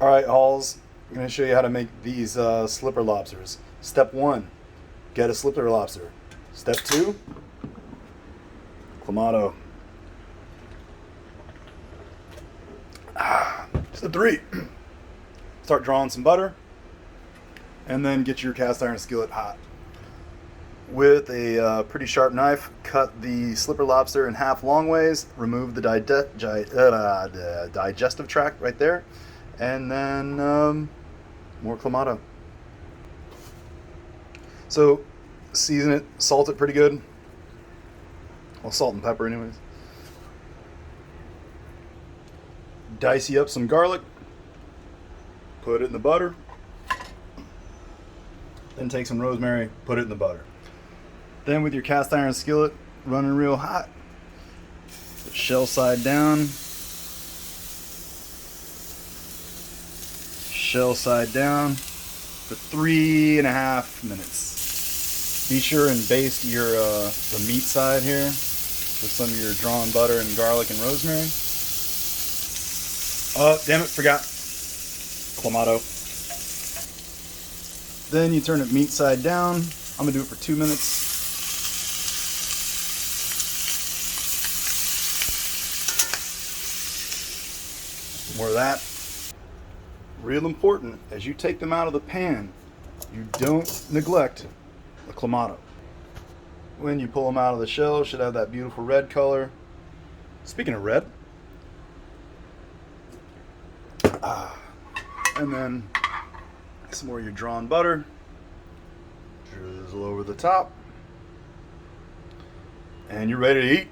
Alright, Halls, I'm going to show you how to make these slipper lobsters. Step 1, get a slipper lobster. Step 2, clamato. Step 3, start drawing some butter, and then get your cast iron skillet hot. With a pretty sharp knife, cut the slipper lobster in half long ways, remove the digestive tract right there, and then more clamato. So season it, salt it pretty good. Well, salt and pepper anyways. Dicey up some garlic, put it in the butter, then take some rosemary, put it in the butter. Then with your cast iron skillet running real hot, put shell side down, shell side down for 3.5 minutes. Be sure and baste your the meat side here with some of your drawn butter and garlic and rosemary. Oh, damn it, forgot. Clamato. Then you turn it meat side down. I'm gonna do it for 2 minutes. More of that. Real important, as you take them out of the pan, you don't neglect the clamato. When you pull them out of the shell, it should have that beautiful red color. Speaking of red, and then some more of your drawn butter, drizzle over the top, and you're ready to eat.